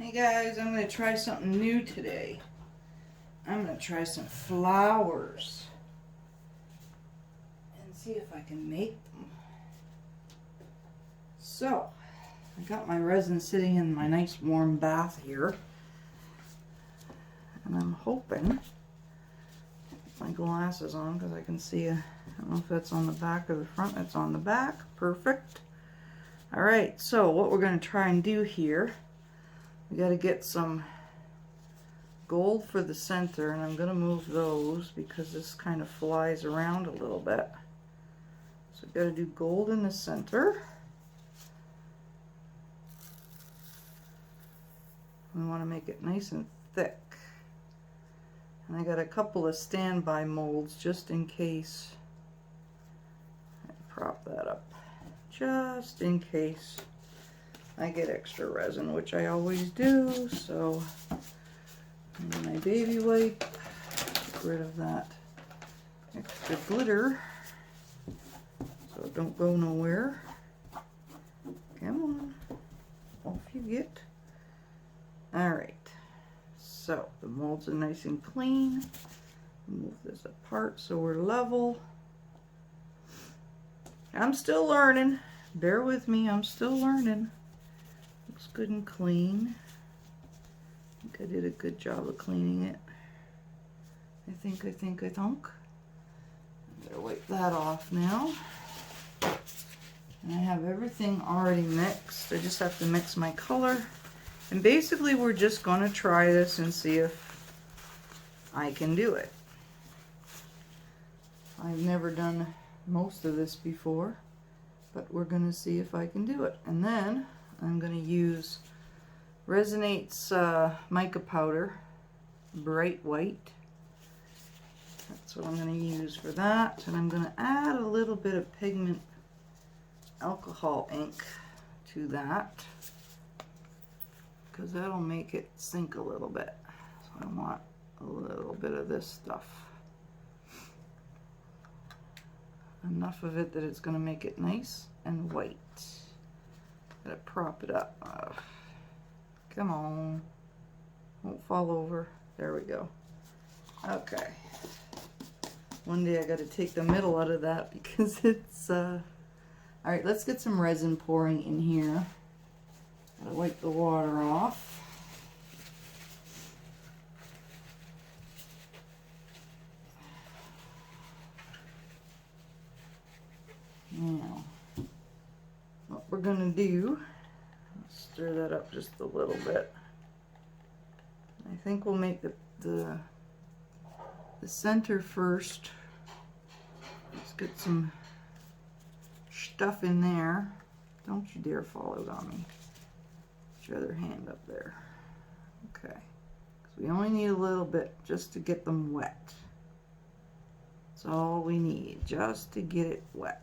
Hey guys, I'm going to try something new today. I'm going to try some flowers and see if I can make them. So, I got my resin sitting in my nice warm bath here. And I'm hoping, my glasses on because I can see, I don't know if that's on the back or the front. It's on the back. Perfect. Alright, so what we're going to try and do here, we got to get some gold for the center, and I'm going to move those because this kind of flies around a little bit. So I've got to do gold in the center. We want to make it nice and thick. And I got a couple of standby molds just in case. Prop that up. Just in case I get extra resin, which I always do. So my baby wipe, get rid of that extra glitter so it don't go nowhere. Come on, off you get. Alright, so the molds are nice and clean. Move this apart so we're level. I'm still learning. Bear with me, I'm still learning. Looks good and clean. I think I did a good job of cleaning it. I think. Better wipe that off now. And I have everything already mixed. I just have to mix my color. And basically we're just going to try this and see if I can do it. I've never done most of this before, but we're going to see if I can do it. And then I'm going to use Resonate's mica powder, bright white. That's what I'm going to use for that. And I'm going to add a little bit of pigment alcohol ink to that, because that'll make it sink a little bit. So I want a little bit of this stuff. Enough of it that it's going to make it nice and white. Gotta prop it up. Come on. Won't fall over. There we go. Okay. One day I gotta take the middle out of that because it's alright, let's get some resin pouring in here. Gotta wipe the water off. Now, what we're gonna do, stir that up just a little bit. I think we'll make the center first. Let's get some stuff in there. Don't you dare fall out on me. Put your other hand up there. Okay. So we only need a little bit just to get them wet. That's all we need, just to get it wet.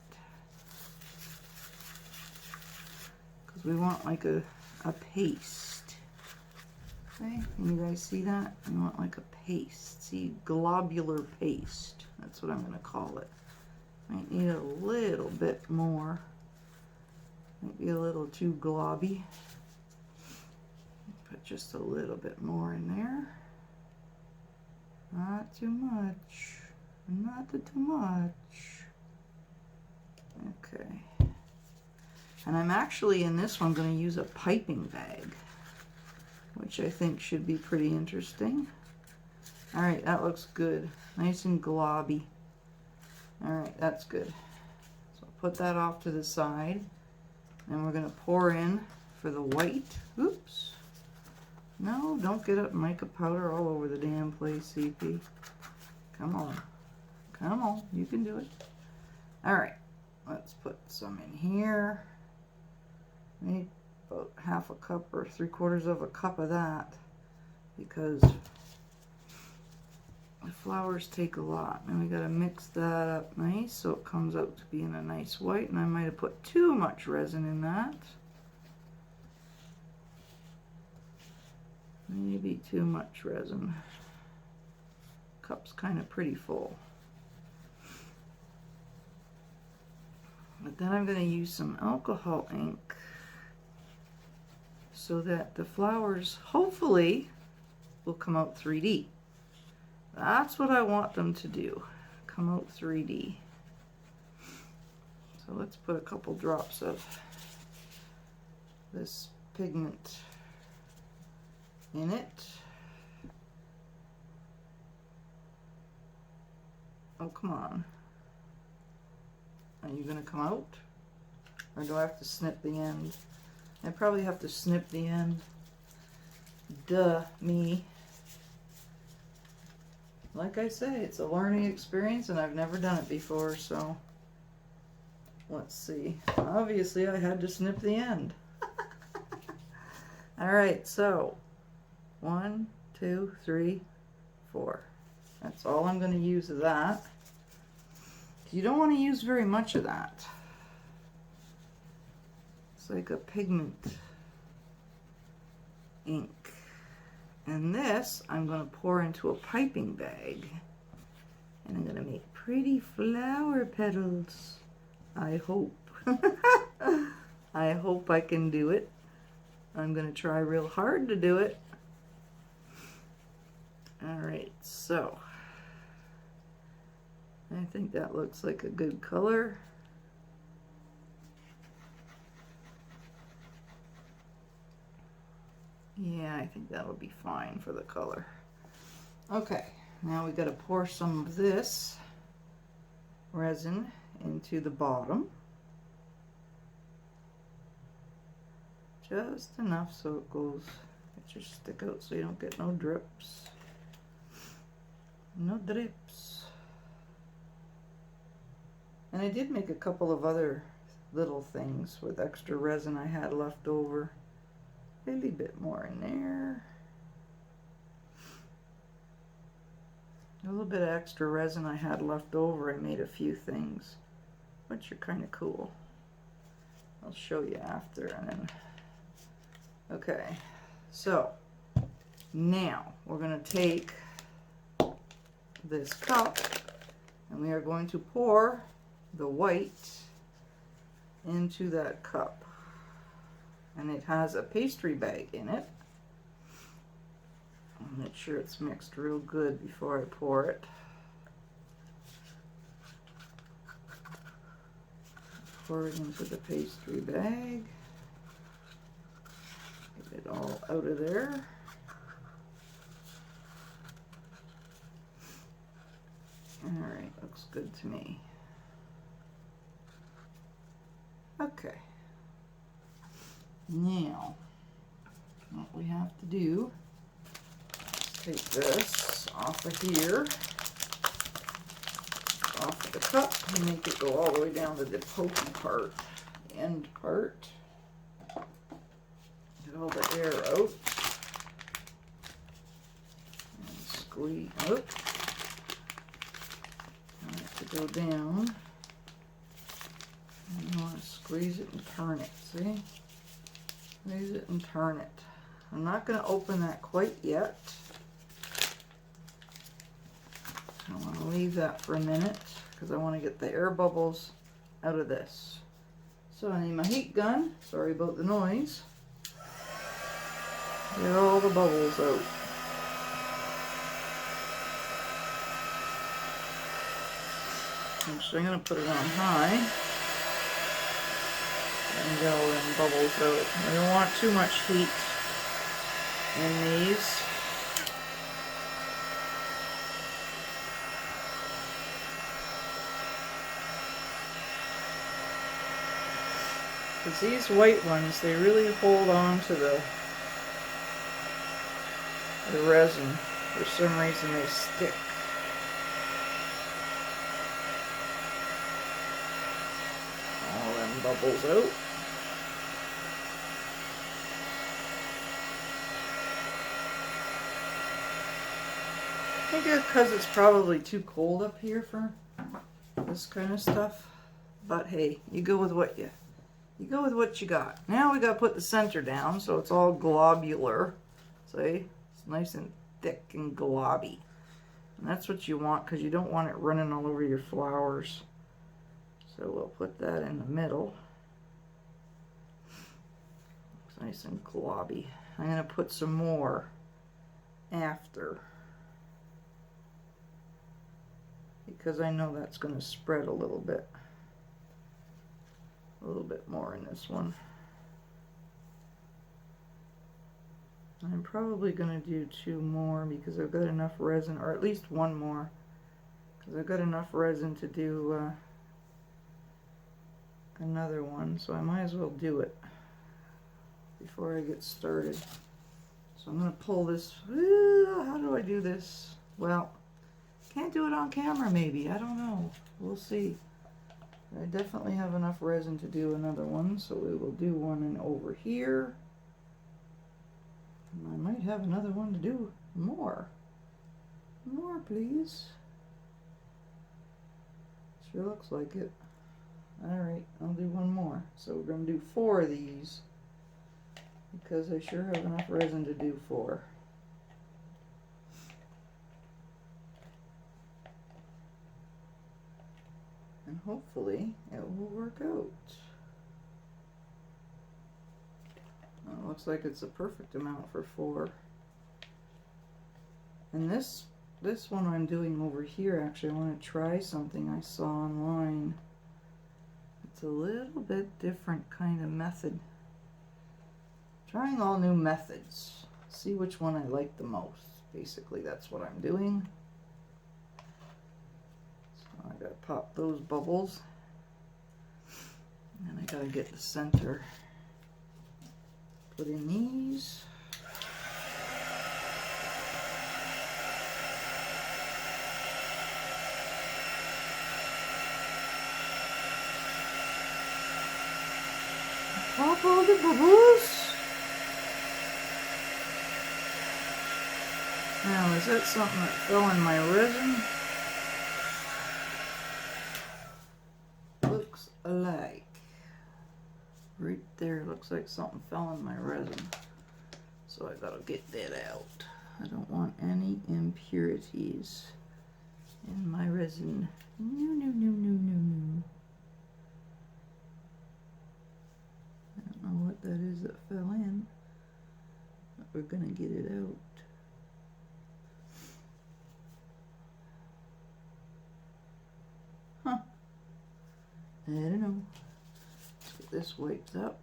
Because we want like a paste. Okay, can you guys see that? You want like a paste. See, globular paste. That's what I'm going to call it. Might need a little bit more. Might be a little too globby. Put just a little bit more in there. Not too much. Not too much. Okay. And I'm actually in this one going to use a piping bag, which I think should be pretty interesting. Alright, that looks good. Nice and globby. Alright, that's good. So I'll put that off to the side. And we're going to pour in for the white. Oops. No, don't get up mica powder all over the damn place, CP. Come on. Come on, you can do it. Alright, let's put some in here. Maybe about half a cup or 3/4 of a cup of that, because the flowers take a lot. And we got to mix that up nice so it comes out to being a nice white. And I might have put too much resin in that. Maybe too much resin. Cup's kind of pretty full. But then I'm going to use some alcohol ink so that the flowers hopefully will come out 3D. That's what I want them to do, come out 3D. So let's put a couple drops of this pigment in it. Oh, come on. Are you gonna come out? Or do I have to snip the end? I probably have to snip the end. Duh, me. Like I say, it's a learning experience and I've never done it before, so let's see. Obviously I had to snip the end. Alright, so 1, 2, 3, 4. That's all I'm going to use of that. You don't want to use very much of that. It's like a pigment ink. And this I'm going to pour into a piping bag. And I'm going to make pretty flower petals. I hope. I hope I can do it. I'm going to try real hard to do it. Alright, so I think that looks like a good color. Yeah, I think that'll be fine for the color. Okay, now we got to pour some of this resin into the bottom. Just enough so it goes, it just stick out so you don't get no drips. No drips. And I did make a couple of other little things with extra resin I had left over. A little bit more in there. A little bit of extra resin I had left over. I made a few things, which are kind of cool. I'll show you after. And then, okay, so now we're going to take this cup and we are going to pour the white into that cup. And it has a pastry bag in it. I'll make sure it's mixed real good before I pour it. Pour it into the pastry bag. Get it all out of there. Alright, looks good to me. Okay. Now, what we have to do is take this off of here, off of the cup, and make it go all the way down to the pokey part, the end part. Get all the air out. And squeeze out. I have to go down. And you want to squeeze it and turn it, see? Squeeze it and turn it. I'm not going to open that quite yet. I want to leave that for a minute because I want to get the air bubbles out of this. So I need my heat gun. Sorry about the noise. Get all the bubbles out. Actually, I'm going to put it on high. And get all them bubbles out. I don't want too much heat in these. Because these white ones, they really hold on to the resin. For some reason they stick. All them bubbles out. I think because it's probably too cold up here for this kind of stuff. But hey, you go with what you got. Now we got to put the center down so it's all globular. See? It's nice and thick and globby. And that's what you want because you don't want it running all over your flowers. So we'll put that in the middle. nice and globby. I'm going to put some more after, because I know that's going to spread a little bit more in this one. I'm probably going to do 2 more because I've got enough resin, or at least 1 more, because I've got enough resin to do another one, so I might as well do it before I get started. So I'm going to pull this. How do I do this? Well, can't do it on camera maybe. I don't know. We'll see. I definitely have enough resin to do another one, so we will do one in over here. And I might have another one to do more. More, please. Sure looks like it. Alright, I'll do 1 more. So we're going to do 4 of these, because I sure have enough resin to do 4. And hopefully it will work out. Well, it looks like it's a perfect amount for 4. And this one I'm doing over here, actually I want to try something I saw online. It's a little bit different kind of method. Trying all new methods. See which one I like the most. Basically that's what I'm doing. So I gotta pop those bubbles. And I gotta get the center. Put in these. Pop all the bubbles. Now, is that something that fell in my resin? Looks alike. Right there, looks like something fell in my resin. So I gotta get that out. I don't want any impurities in my resin. No, no, no, no, no, no. I don't know what that is that fell in, but we're gonna get it out. Huh. I don't know. Let's get this wiped up.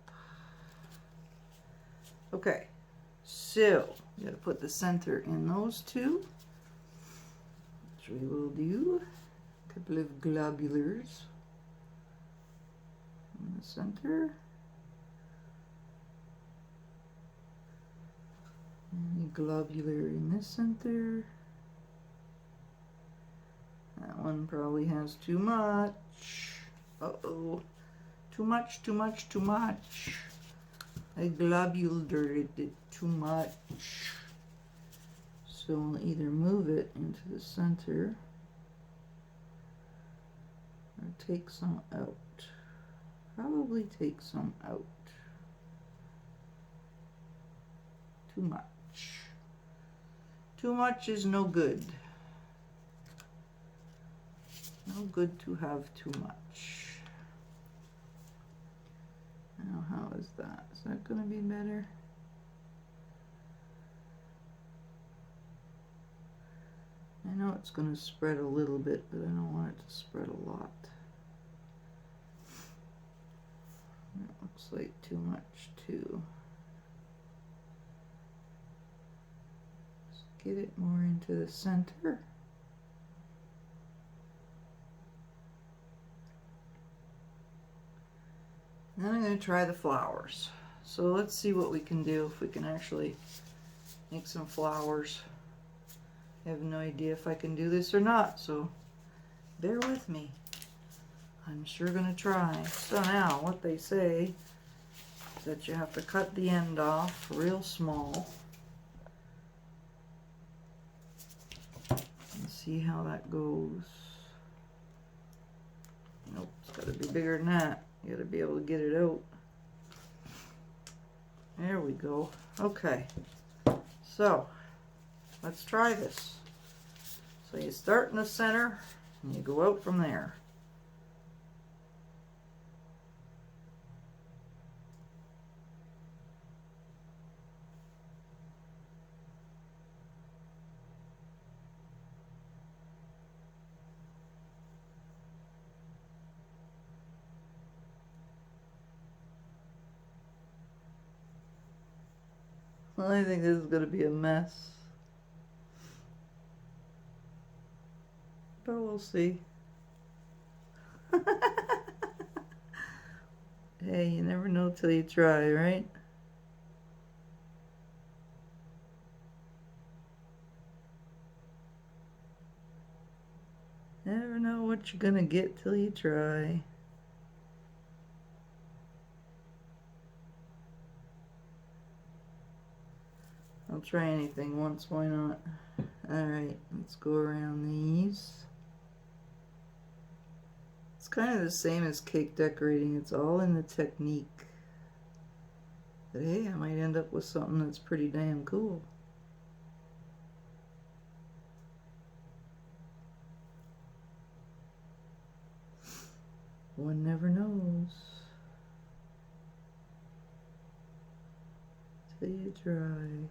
Okay, so you gotta put the center in those 2, which we will do. A couple of globulars in the center. And a globular in this center. That one probably has too much. Uh-oh. Too much, too much, too much. I globulated it too much. So I'll either move it into the center or take some out. Probably take some out. Too much. Too much is no good. No good to have too much. Now, how is that? Is that going to be better? I know it's going to spread a little bit, but I don't want it to spread a lot. That looks like too much too. Let's get it more into the center. Then I'm going to try the flowers. So let's see what we can do, if we can actually make some flowers. I have no idea if I can do this or not, so bear with me. I'm sure going to try. So now what they say is that you have to cut the end off real small. And see how that goes. Nope, it's got to be bigger than that. You got to be able to get it out. There we go. Okay. So, let's try this. So you start in the center and you go out from there. I think this is going to be a mess. But we'll see. Hey, you never know till you try, right? Never know what you're gonna get till you try. I'll try anything once, why not? Alright, let's go around these. It's kind of the same as cake decorating, it's all in the technique. But hey, I might end up with something that's pretty damn cool. One never knows till you try.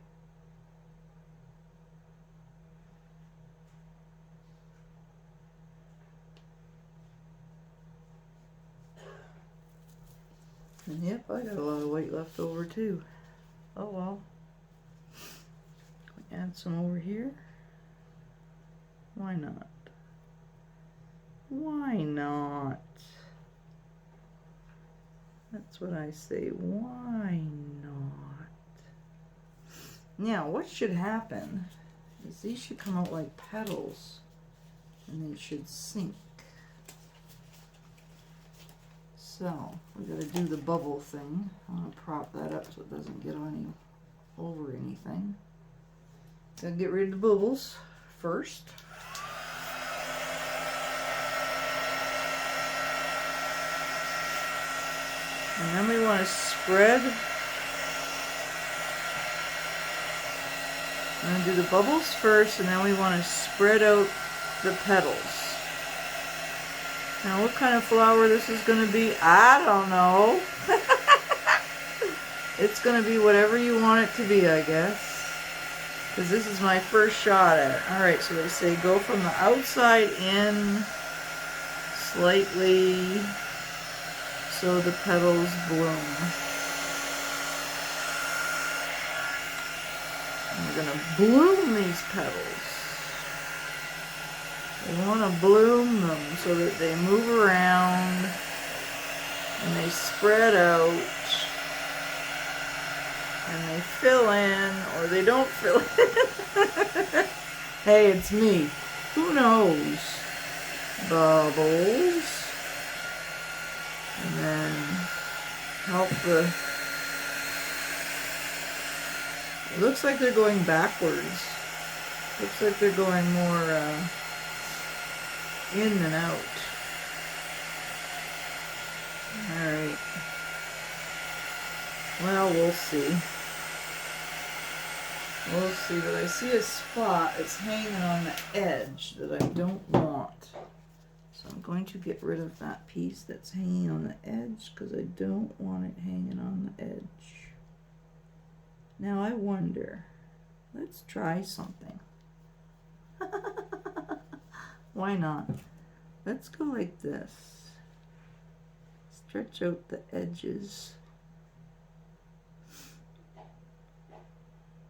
And yep, I got a lot of white left over too. Oh well. Add some over here. Why not? Why not? That's what I say. Why not? Now, what should happen is these should come out like petals and they should sink. So, we gotta do the bubble thing. I'm gonna prop that up so it doesn't get on over anything. Gotta get rid of the bubbles first. And then we want to spread. I'm going to do the bubbles first, and then we want to spread out the petals. Now, what kind of flower this is going to be, I don't know. It's going to be whatever you want it to be, I guess. Because this is my first shot at it. Alright, so they say go from the outside in slightly so the petals bloom. And we're going to bloom these petals. We want to bloom them so that they move around and they spread out and they fill in or they don't fill in. Hey, it's me. Who knows? Bubbles. And then help the... It looks like they're going backwards. Looks like they're going more in than out. Alright. Well, we'll see. We'll see, but I see a spot that's hanging on the edge that I don't want. So I'm going to get rid of that piece that's hanging on the edge because I don't want it hanging on the edge. Now I wonder, let's try something. Why not? Let's go like this. Stretch out the edges.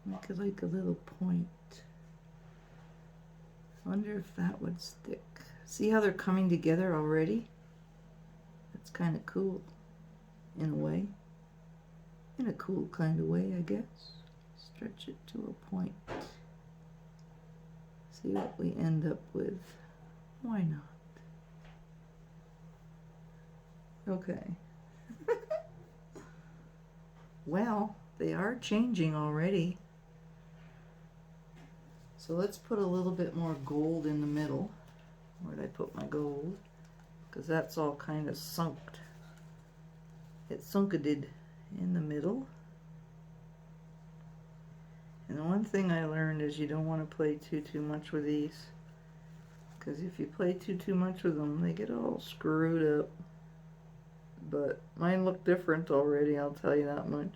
Make it like a little point. I wonder if that would stick. See how they're coming together already? That's kind of cool, in a way. In a cool kind of way, I guess. Stretch it to a point. See what we end up with. Why not? Okay. Well, they are changing already. So let's put a little bit more gold in the middle. Where'd I put my gold? Because that's all kind of sunked. It sunkeded in the middle. And the one thing I learned is you don't want to play too much with these. Because if you play too much with them, they get all screwed up. But mine look different already, I'll tell you that much.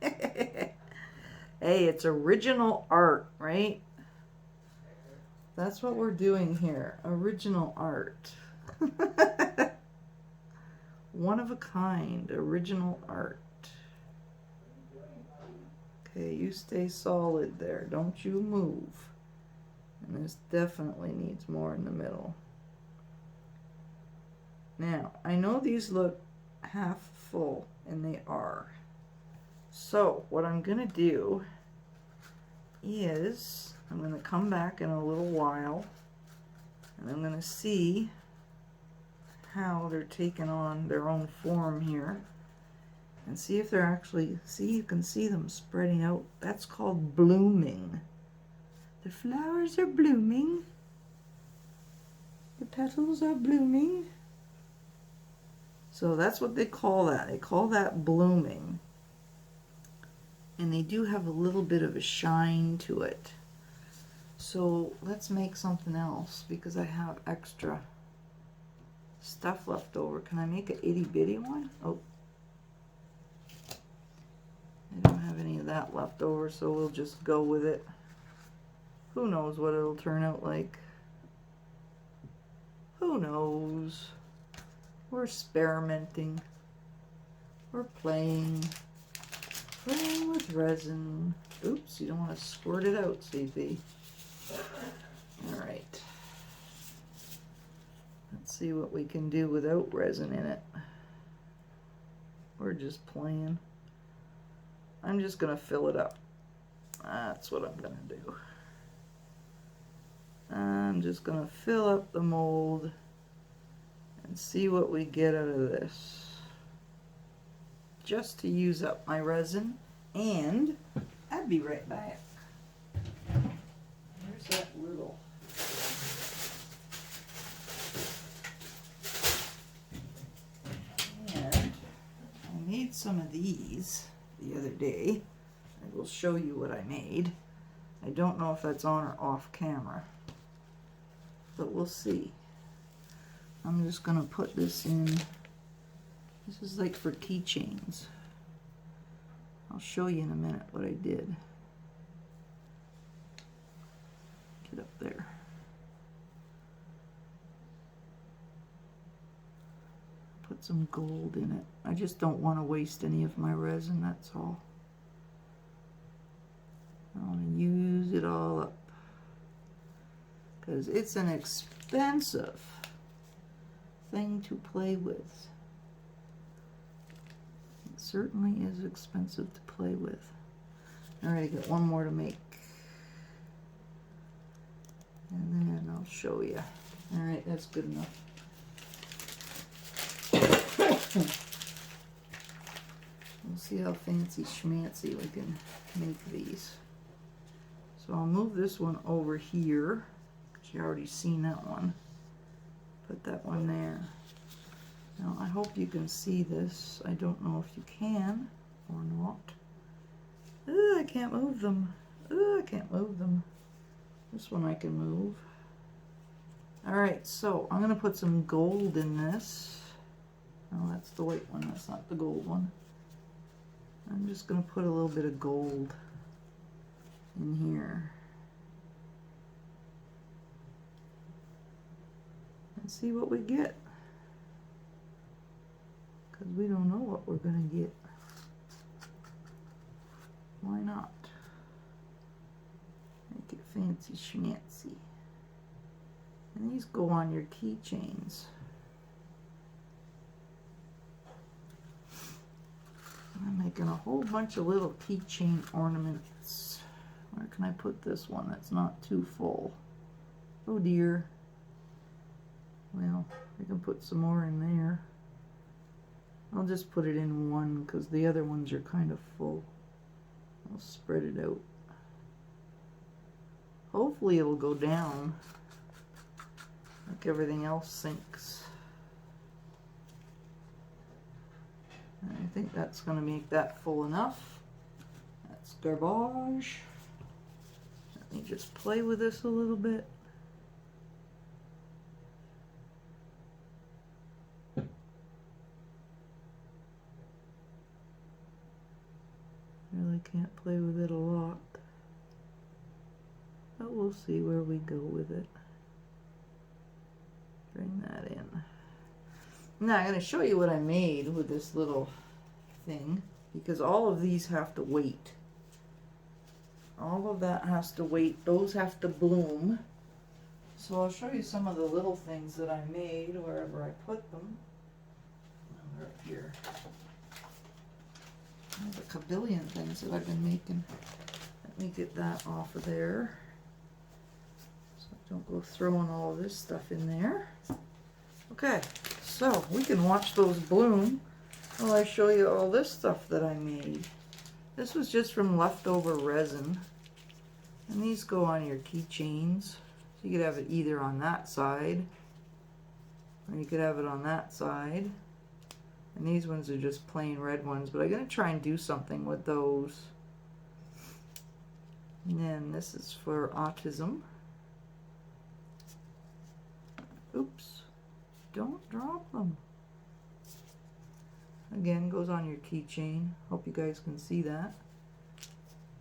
Hey, it's original art, right? That's what we're doing here. Original art. One of a kind. Original art. Okay, you stay solid there. Don't you move. And this definitely needs more in the middle. Now, I know these look half full, and they are. So, what I'm going to do is, I'm going to come back in a little while, and I'm going to see how they're taking on their own form here. And see if they're actually, see, you can see them spreading out. That's called blooming. The flowers are blooming. The petals are blooming. So that's what they call that. They call that blooming. And they do have a little bit of a shine to it. So let's make something else because I have extra stuff left over. Can I make an itty bitty one? Oh. I don't have any of that left over, so we'll just go with it. Who knows what it'll turn out like? Who knows? We're experimenting. We're playing with resin. Oops, you don't want to squirt it out, CP. Alright. Let's see what we can do without resin in it. We're just playing. I'm just going to fill it up. That's what I'm going to do. I'm just going to fill up the mold and see what we get out of this. Just to use up my resin, and I'll be right back. Where's that little? And I made some of these the other day. I will show you what I made. I don't know if that's on or off camera, but we'll see. I'm just gonna put this in. This is like for keychains. I'll show you in a minute what I did. Get up there. Put some gold in it. I just don't want to waste any of my resin, that's all. I want to use it all up. Because it's an expensive thing to play with. It certainly is expensive to play with. Alright, I got one more to make. And then I'll show you. Alright, that's good enough. We'll see how fancy schmancy we can make these. So I'll move this one over here. You already seen that one. Put that one there. Now I hope you can see this. I don't know if you can or not. I can't move them. I can't move them. This one I can move. Alright, so I'm going to put some gold in this. Oh, that's the white one. That's not the gold one. I'm just going to put a little bit of gold in here. And see what we get. Because we don't know what we're going to get. Why not? Make it fancy schmancy. And these go on your keychains. I'm making a whole bunch of little keychain ornaments. Where can I put this one that's not too full? Oh dear. Well, I can put some more in there. I'll just put it in one because the other ones are kind of full. I'll spread it out. Hopefully it'll go down like everything else sinks. I think that's going to make that full enough. That's garbage. Let me just play with this a little bit. Really can't play with it a lot. But we'll see where we go with it. Bring that in. Now I'm going to show you what I made with this little thing, because all of these have to wait all of that has to wait. Those have to bloom. So I'll show you some of the little things that I made wherever I put them. They're up here. There's a kabillion things that I've been making. Let me get that off of there. So don't go throwing all of this stuff in there. Okay, so we can watch those bloom while I show you all this stuff that I made. This was just from leftover resin. And these go on your keychains. So you could have it either on that side, or you could have it on that side. And these ones are just plain red ones, but I'm going to try and do something with those. And then this is for autism. Oops, don't drop them. Again, goes on your keychain. Hope you guys can see that.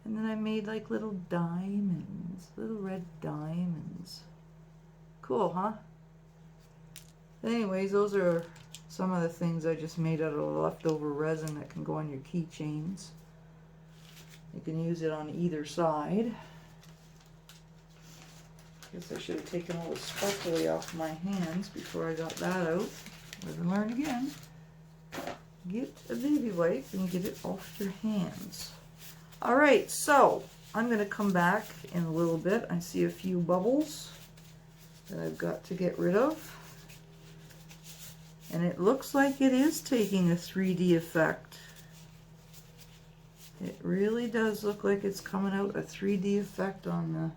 And then I made like little diamonds, little red diamonds. Cool, huh? Anyways, those are some of the things I just made out of leftover resin that can go on your keychains. You can use it on either side. Guess I should have taken all the sparkly off my hands before I got that out. Live and learn again. Get a baby wipe and get it off your hands. Alright, so I'm going to come back in a little bit. I see a few bubbles that I've got to get rid of. And it looks like it is taking a 3D effect. It really does look like it's coming out a 3D effect on the...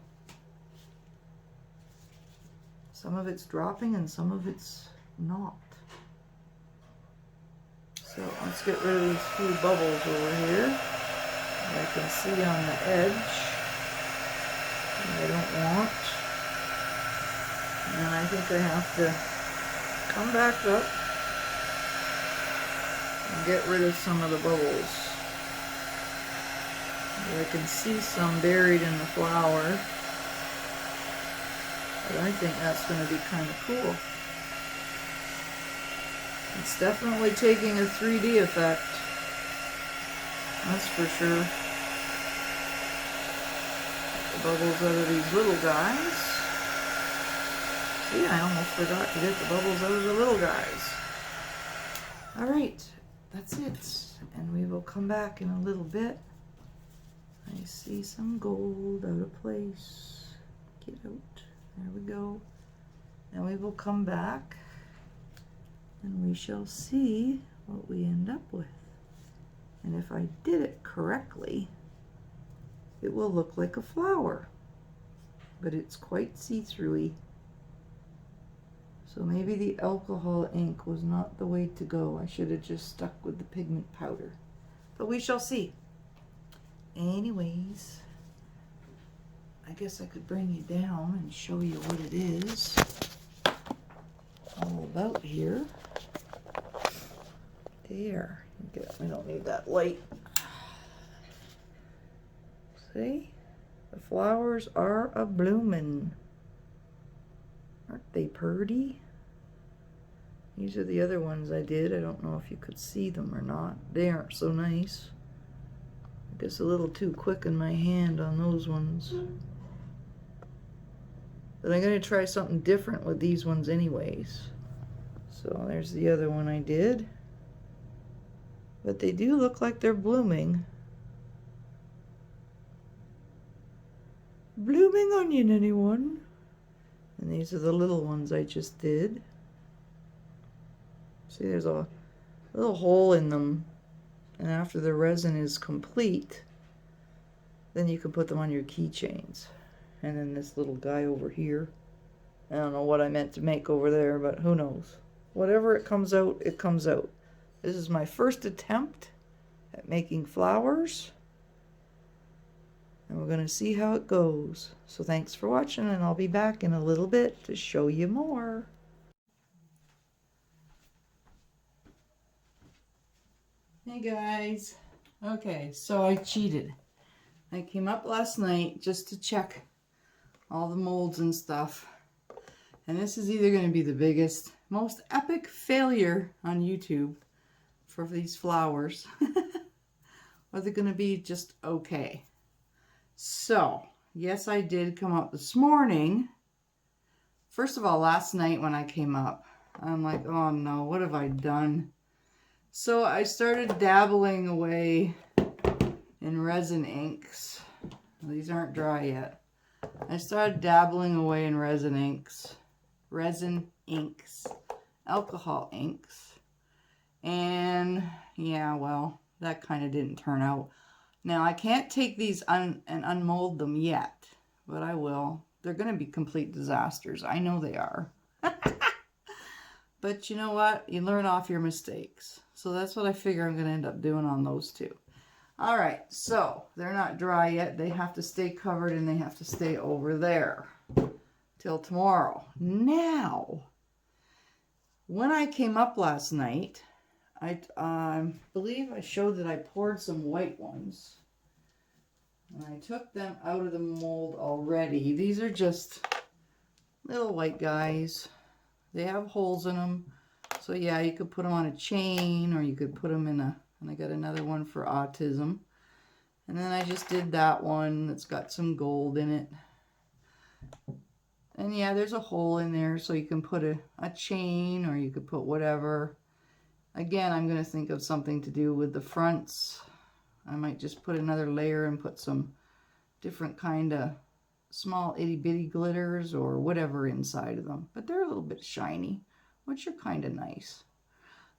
Some of it's dropping and some of it's not. So let's get rid of these few bubbles over here. I can see on the edge that I don't want. And I think I have to come back up and get rid of some of the bubbles. I can see some buried in the flower, but I think that's going to be kind of cool. It's definitely taking a 3D effect. That's for sure. The bubbles out of these little guys. See, I almost forgot to get the bubbles out of the little guys. Alright, that's it. And we will come back in a little bit. I see some gold out of place. Get out. There we go. And we will come back and we shall see what we end up with. And if I did it correctly, it will look like a flower, but it's quite see-through-y. So maybe the alcohol ink was not the way to go. I should have just stuck with the pigment powder, but we shall see. Anyways, I guess I could bring you down and show you what it is all about here. There. We don't need that light. See? The flowers are a-bloomin'. Aren't they purty? These are the other ones I did. I don't know if you could see them or not. They aren't so nice. I guess a little too quick in my hand on those ones. But I'm going to try something different with these ones anyways. So there's the other one I did. But they do look like they're blooming. Blooming onion, anyone? And these are the little ones I just did. See, there's a little hole in them. And after the resin is complete, then you can put them on your keychains. And then this little guy over here. I don't know what I meant to make over there, but who knows. Whatever it comes out, it comes out. This is my first attempt at making flowers. And we're going to see how it goes. So thanks for watching, and I'll be back in a little bit to show you more. Hey guys. Okay, so I cheated. I came up last night just to check all the molds and stuff. And this is either going to be the biggest, most epic failure on YouTube for these flowers, or they're going to be just okay. So, yes, I did come up this morning. First of all, last night when I came up, I'm like, oh no, what have I done? So I started dabbling away in resin inks. These aren't dry yet. I started dabbling away in resin inks, alcohol inks. And yeah, well, that kind of didn't turn out. Now, I can't take these and unmold them yet, but I will. They're going to be complete disasters. I know they are. But you know what? You learn off your mistakes. So that's what I figure I'm going to end up doing on those two. All right, so they're not dry yet. They have to stay covered and they have to stay over there till tomorrow. Now, when I came up last night, I believe I showed that I poured some white ones. And I took them out of the mold already. These are just little white guys. They have holes in them. So yeah, you could put them on a chain or you could put them in a, and I got another one for autism. And then I just did that one that's got some gold in it. And yeah, there's a hole in there so you can put a chain or you could put whatever. Again, I'm going to think of something to do with the fronts. I might just put another layer and put some different kind of small itty bitty glitters or whatever inside of them. But they're a little bit shiny, which are kind of nice.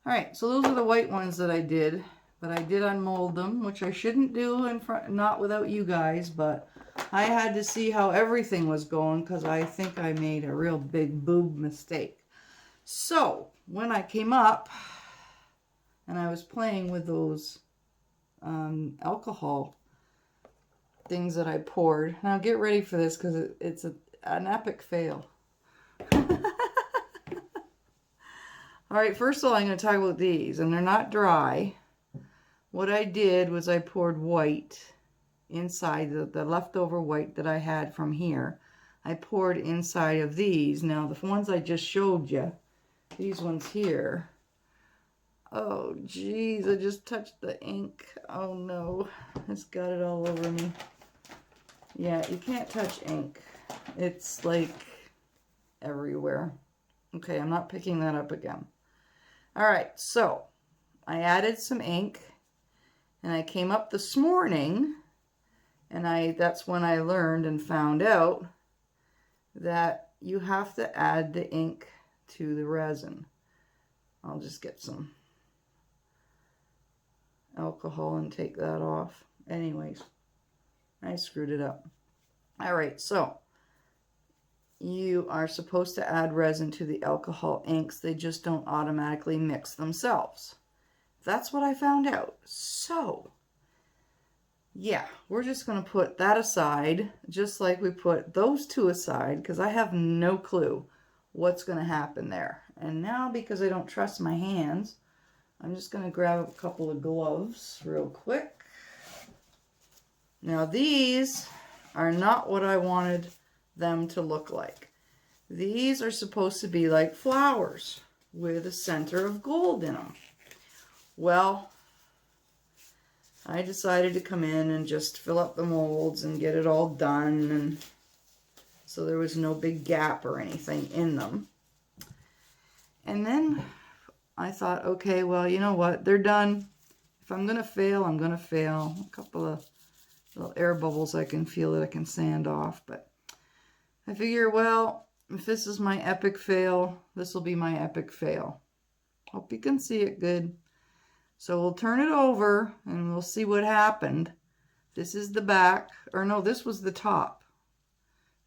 All right, so those are the white ones that I did. But I did unmold them, which I shouldn't do in front, not without you guys. But I had to see how everything was going because I think I made a real big boob mistake. So when I came up and I was playing with those alcohol things that I poured. Now get ready for this because it's an epic fail. All right, first of all, I'm going to talk about these, and they're not dry. What I did was I poured white inside, the leftover white that I had from here. I poured inside of these. Now, the ones I just showed you, these ones here. Oh, geez, I just touched the ink. Oh, no. It's got it all over me. Yeah, you can't touch ink. It's, like, everywhere. Okay, I'm not picking that up again. All right, so I added some ink, and I came up this morning, and that's when I learned and found out that you have to add the ink to the resin. I'll just get some alcohol and take that off. Anyways, I screwed it up. All right, so you are supposed to add resin to the alcohol inks. They just don't automatically mix themselves. That's what I found out. So, yeah, we're just going to put that aside, just like we put those two aside, because I have no clue what's going to happen there. And now, because I don't trust my hands, I'm just going to grab a couple of gloves real quick. Now, these are not what I wanted them to look like. These are supposed to be like flowers with a center of gold in them. Well, I decided to come in and just fill up the molds and get it all done, and so there was no big gap or anything in them. And then I thought, okay, well, you know what? They're done. If I'm going to fail, I'm going to fail. A couple of little air bubbles I can feel that I can sand off, but I figure, well, if this is my epic fail, this will be my epic fail. Hope you can see it good. So we'll turn it over and we'll see what happened. This is the back, or no, this was the top.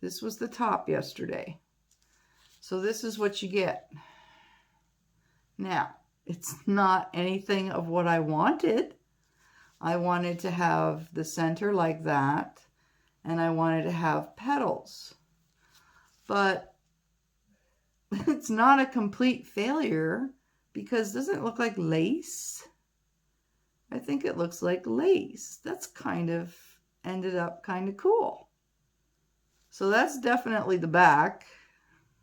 This was the top yesterday. So this is what you get. Now, it's not anything of what I wanted. I wanted to have the center like that, and I wanted to have petals. But it's not a complete failure because doesn't it look like lace? I think it looks like lace. That's kind of ended up kind of cool. So that's definitely the back.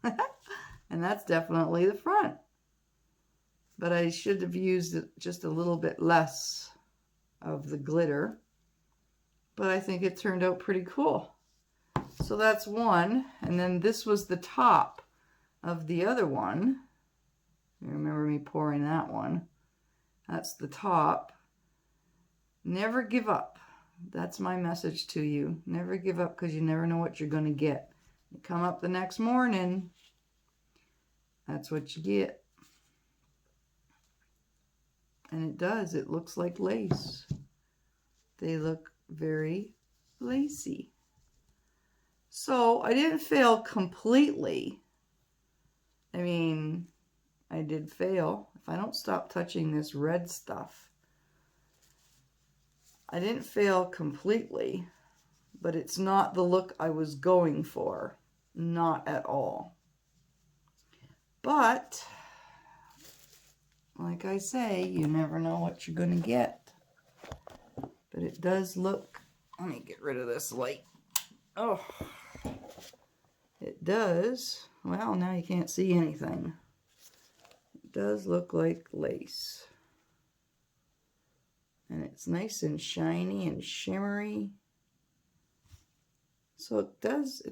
And that's definitely the front. But I should have used just a little bit less of the glitter. but I think it turned out pretty cool. So that's one, and then this was the top of the other one. You remember me pouring that one. That's the top. Never give up. That's my message to you. Never give up, because you never know what you're going to get. You come up the next morning, that's what you get. And it does. It looks like lace. They look very lacy. So I didn't fail completely. I mean, I did fail. If I don't stop touching this red stuff, I didn't fail completely, but it's not the look I was going for. Not at all. But like I say, you never know what you're going to get. But it does look... Let me get rid of this light. Oh, it does. Well, now you can't see anything. It does look like lace. And it's nice and shiny and shimmery. So it does,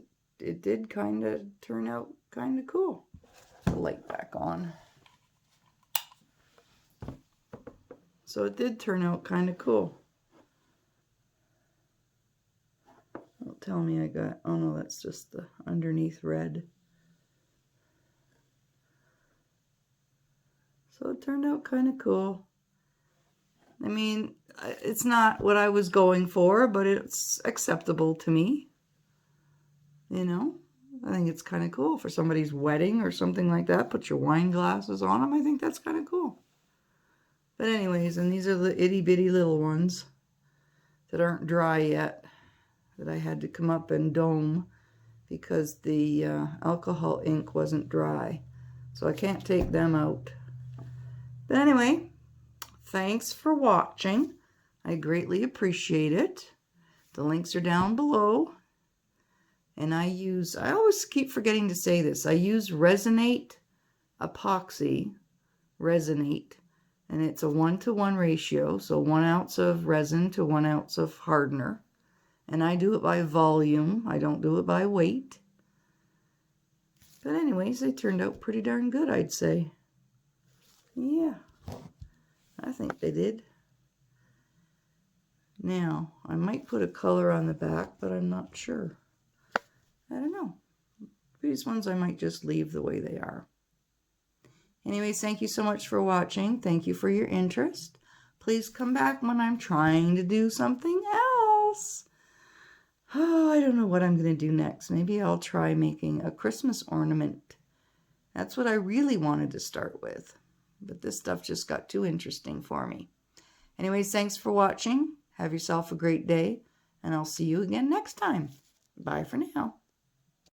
it did kind of turn out kind of cool. The light back on. So it did turn out kind of cool. Don't tell me I got, oh no, that's just the underneath red. So it turned out kind of cool. I mean, it's not what I was going for, but it's acceptable to me. You know, I think it's kind of cool for somebody's wedding or something like that. Put your wine glasses on them. I think that's kind of cool. But anyways, and these are the itty bitty little ones that aren't dry yet, that I had to come up and dome because the alcohol ink wasn't dry. So I can't take them out. But anyway, thanks for watching. I greatly appreciate it. The links are down below. And I always keep forgetting to say this. I use Resinate epoxy, Resinate, and it's a 1-to-1 ratio. So 1 ounce of resin to 1 ounce of hardener. And I do it by volume. I don't do it by weight. But anyways, they turned out pretty darn good, I'd say. Yeah, I think they did. Now, I might put a color on the back, but I'm not sure. I don't know. These ones I might just leave the way they are. Anyways, thank you so much for watching. Thank you for your interest. Please come back when I'm trying to do something else. Oh, I don't know what I'm going to do next. Maybe I'll try making a Christmas ornament. That's what I really wanted to start with. But this stuff just got too interesting for me. Anyways, thanks for watching. Have yourself a great day. And I'll see you again next time. Bye for now.